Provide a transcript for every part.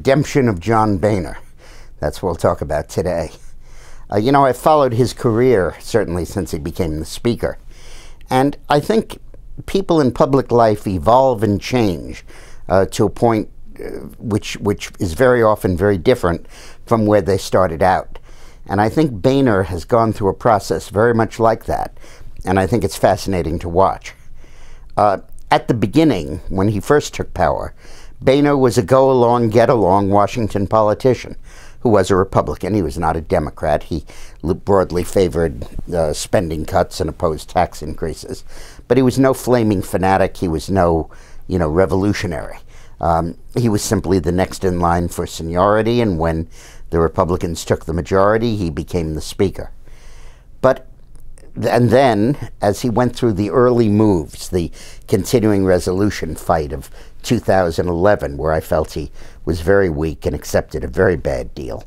redemption of John Boehner. That's what we'll talk about today. I've followed his career, certainly since he became the Speaker. And I think people in public life evolve and change to a point which is very often very different from where they started out. And I think Boehner has gone through a process very much like that. And I think it's fascinating to watch. At the beginning, when he first took power, Boehner was a go-along, get-along Washington politician who was a Republican. He was not a Democrat. He broadly favored spending cuts and opposed tax increases. But he was no flaming fanatic. He was no, revolutionary. He was simply the next in line for seniority, and when the Republicans took the majority, he became the Speaker. And then, as he went through the early moves, the continuing resolution fight of 2011, where I felt he was very weak and accepted a very bad deal,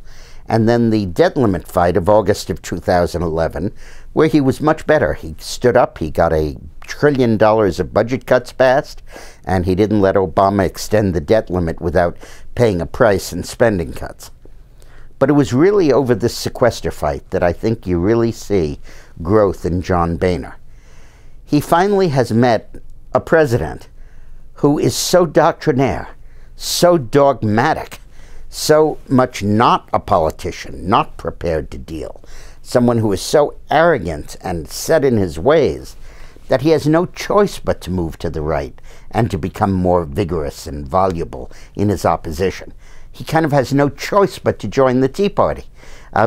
and then the debt limit fight of August of 2011, where he was much better. He stood up, he got $1 trillion of budget cuts passed, and he didn't let Obama extend the debt limit without paying a price in spending cuts. But it was really over this sequester fight that I think you really see growth in John Boehner. He finally has met a president who is so doctrinaire, so dogmatic, so much not a politician, not prepared to deal, someone who is so arrogant and set in his ways that he has no choice but to move to the right and to become more vigorous and voluble in his opposition. He kind of has no choice but to join the Tea Party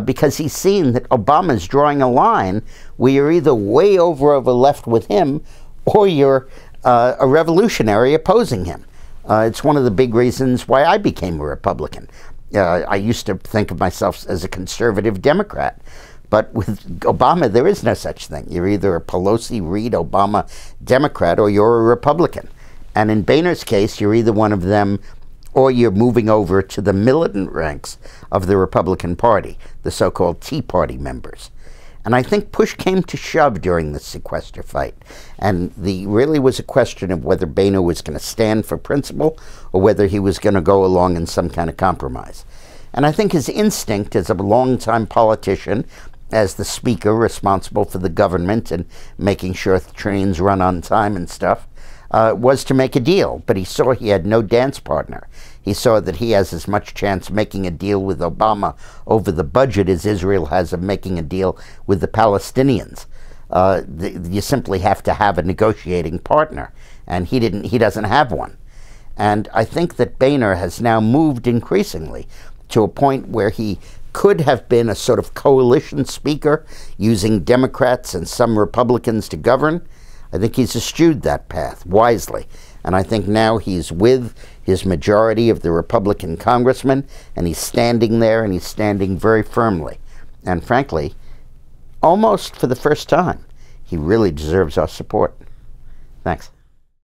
because he's seen that Obama's drawing a line where you're either way over left with him or you're a revolutionary opposing him. It's one of the big reasons why I became a Republican. I used to think of myself as a conservative Democrat. But with Obama, there is no such thing. You're either a Pelosi, Reid, Obama Democrat or you're a Republican. And in Boehner's case, you're either one of them or you're moving over to the militant ranks of the Republican Party, the so-called Tea Party members. And I think push came to shove during the sequester fight. And really was a question of whether Boehner was going to stand for principle or whether he was going to go along in some kind of compromise. And I think his instinct as a longtime politician, as the Speaker responsible for the government and making sure the trains run on time and stuff, was to make a deal. But he saw he had no dance partner. He saw that he has as much chance making a deal with Obama over the budget as Israel has of making a deal with the Palestinians. You simply have to have a negotiating partner, and he doesn't have one. And I think that Boehner has now moved increasingly to a point where he could have been a sort of coalition speaker using Democrats and some Republicans to govern. I think he's eschewed that path wisely. And I think now he's with his majority of the Republican congressmen, and he's standing there, and he's standing very firmly. And frankly, almost for the first time, he really deserves our support. Thanks.